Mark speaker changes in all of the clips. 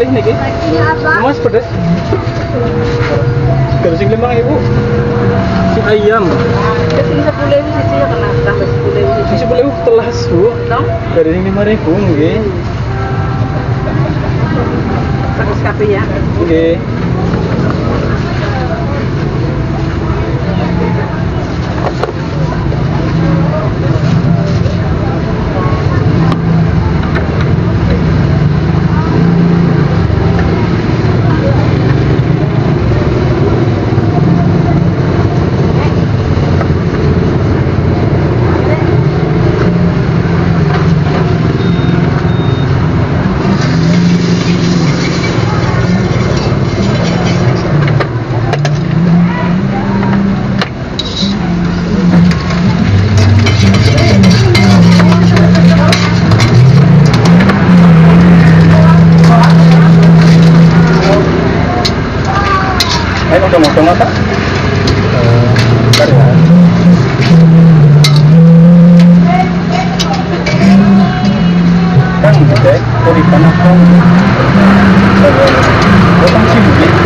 Speaker 1: malih niki. Mas pedes. Kalau sing 5.000. Si ayam.
Speaker 2: Sing 10.000 siji ya kena tambah 10.000
Speaker 1: Si
Speaker 2: siji.
Speaker 1: 10.000 telas, Bu.
Speaker 2: Dong.
Speaker 1: Dari sing 5.000 nggih.
Speaker 2: Terus kabeh ya.
Speaker 1: Nggih. Ayo udah motong apa? Bentar ya. Kan dek, kuripan apa? Potong sih begini.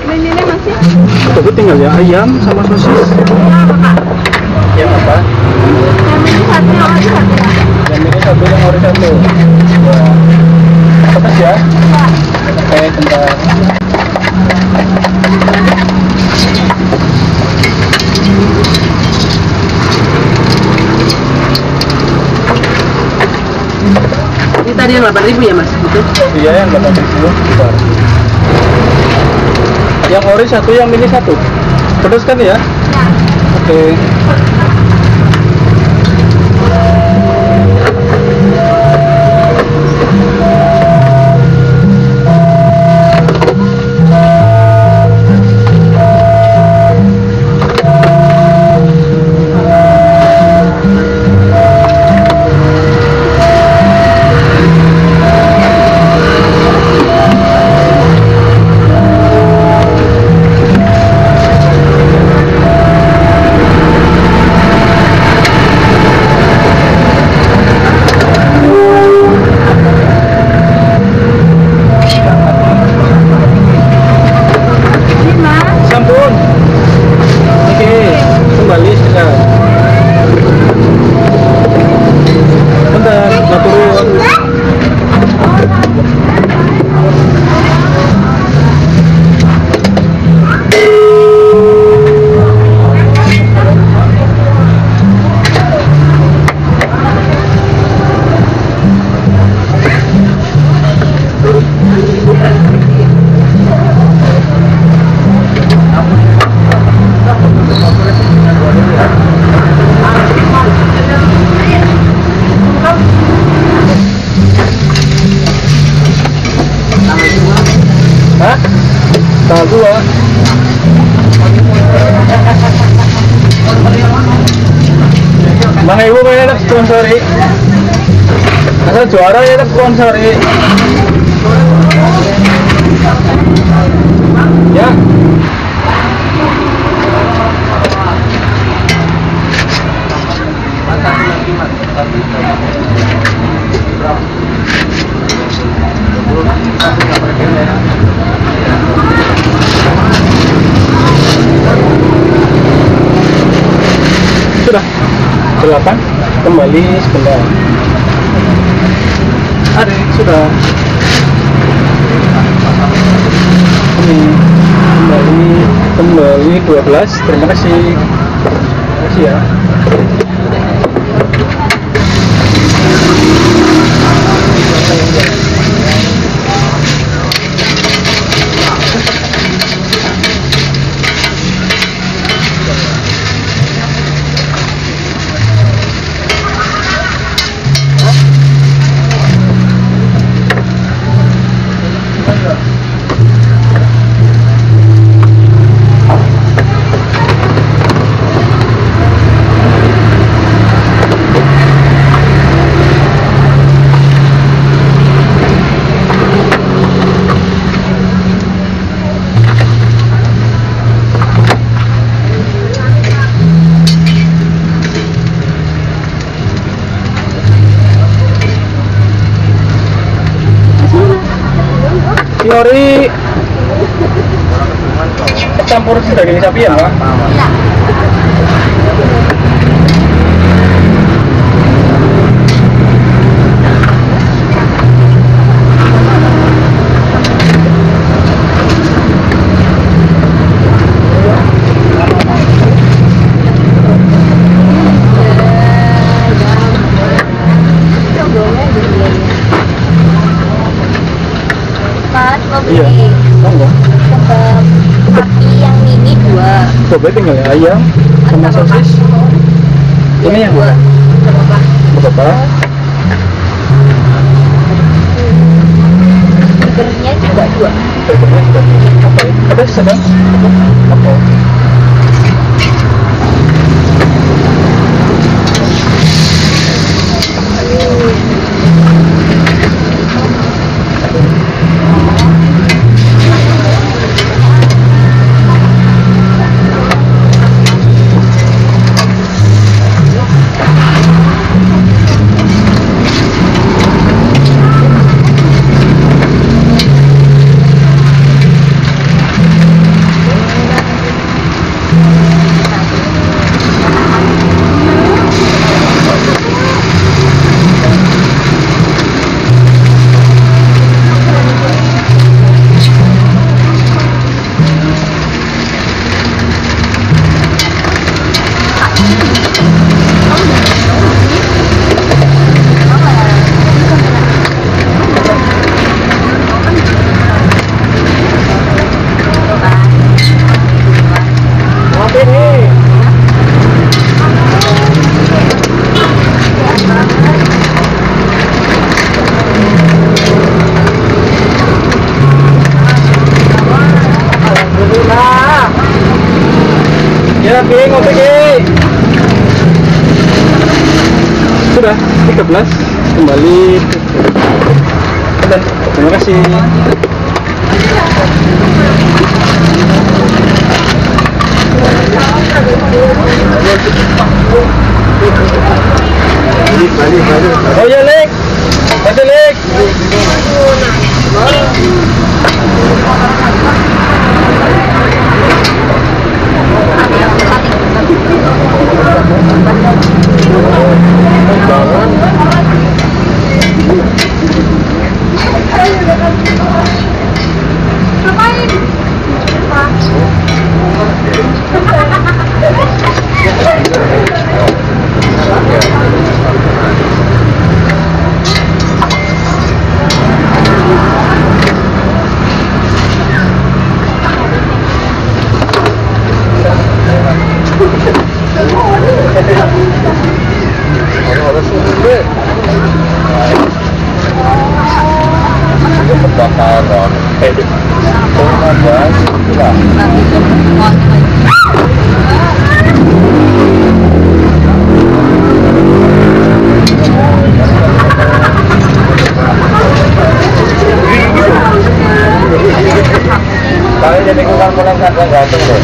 Speaker 2: Menunya masih?
Speaker 1: Tapi tinggal ya ayam sama sosis. Yang apa?
Speaker 2: Yang ini satu,
Speaker 1: Yang ini satu,
Speaker 2: yang ori satu ya?
Speaker 1: yang ori satu. Ya. Pedas ya?
Speaker 2: Ya.
Speaker 1: Bentar.
Speaker 2: Ini tadi yang 8.000 ya mas? Gitu?
Speaker 1: Iya yang 8.000. Bentar. Yang ori satu, yang mini satu. Pedas kan ya?
Speaker 2: Ya.
Speaker 1: Oke. Sampun. Oke, kembali sekarang. Bentar, mau turun. Hah? Tanggal 2. Bang Ibu kayaknya sponsori. Asal juara ya sponsori. Ya. Sudah 8 kembali sebentar. Ada sudah. Ini kembali 12. Terima kasih. Terima kasih ya. nori campur daging sapi ya, Pak?
Speaker 2: Iya. Mas, mau
Speaker 1: Iya.
Speaker 2: beli
Speaker 1: Enggak.
Speaker 2: kebab sapi yang mini 2.
Speaker 1: Coba tinggal ayam sama sosis. Ini yang
Speaker 2: dua.
Speaker 1: berapa?
Speaker 2: Burgernya juga 2.
Speaker 1: Burgernya juga. Apa ya? Ada sedang? Apa? Ya, piring ngopi ki. Sudah 13 kembali. Sudah, terima kasih. Oh ya, Lek. Ada Lek.
Speaker 3: Kali jadi kurang pulang kadang gantung loh.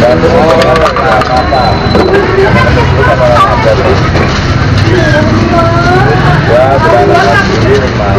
Speaker 3: Gantung apa? Ya, berangkat sendiri memang.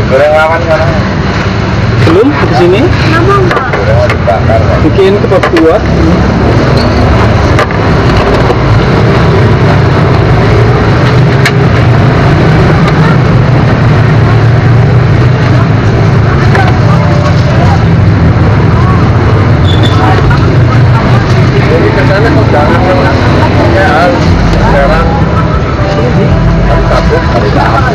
Speaker 3: Goreng awan mana?
Speaker 1: Belum di sini.
Speaker 3: Goreng dibakar.
Speaker 1: Bikin kebab buat.
Speaker 3: Jadi kesana kok jangan ya sekarang hari Sabtu hari Ahad.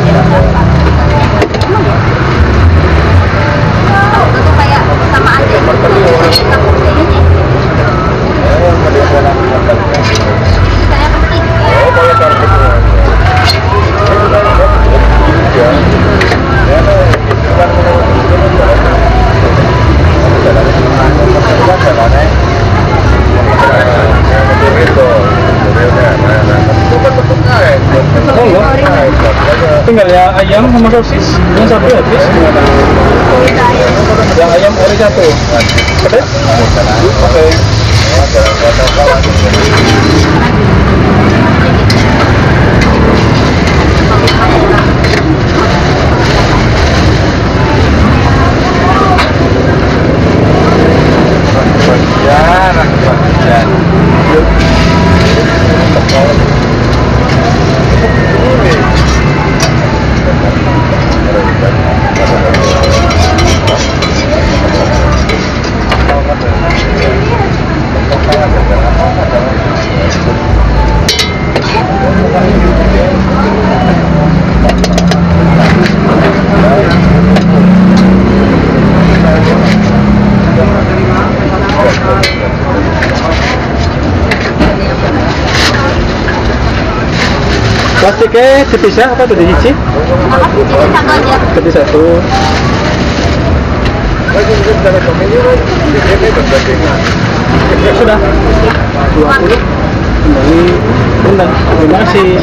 Speaker 1: Ada ayam sama sosis. Yang satu habis. Yang ayam ori satu. Pedas? Oke. Plastiknya dipisah apa jadi hiji? Jadi satu. Ya sudah. 20. Kembali undang. Terima kasih.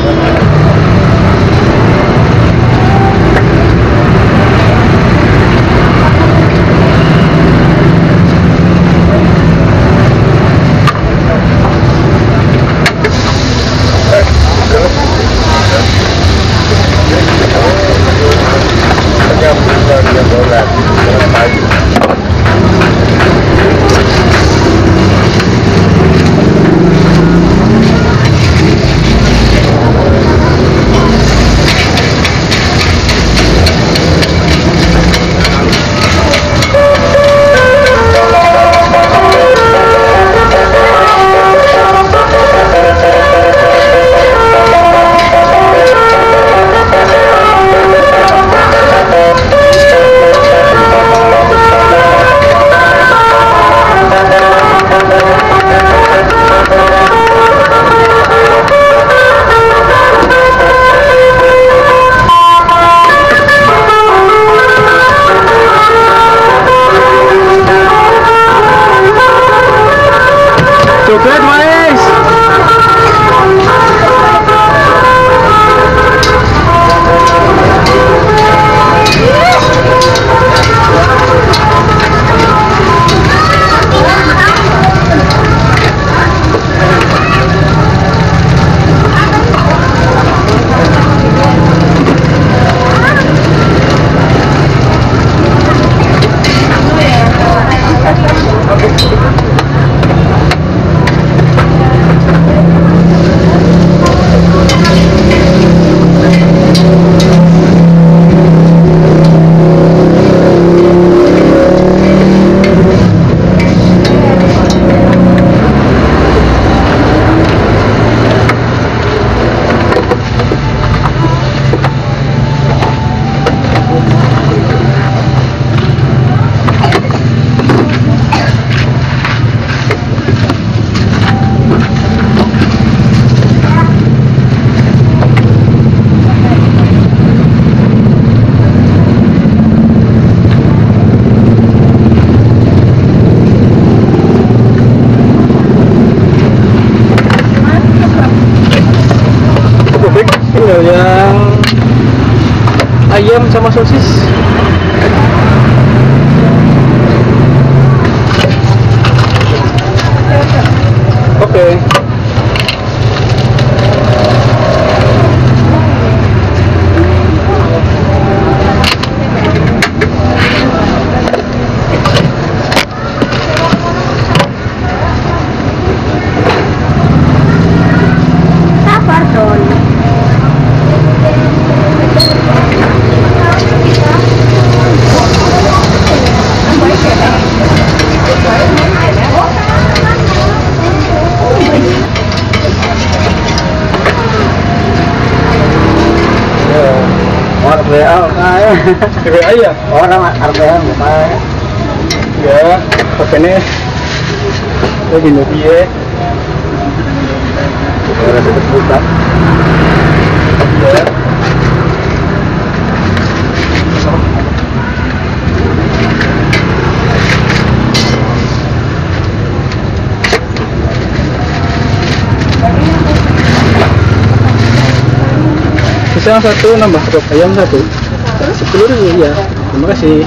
Speaker 1: Coklat mais. Tinggal yang ayam sama sosis. Oke.
Speaker 2: Sabar Don.
Speaker 1: WA ya?
Speaker 3: Orang RBL bukan.
Speaker 1: Ya, pakainya lagi nopi ya.
Speaker 3: Orang itu buka.
Speaker 1: Ya. Bisa satu nambah sop ayam satu. 10.000 ya. Terima kasih.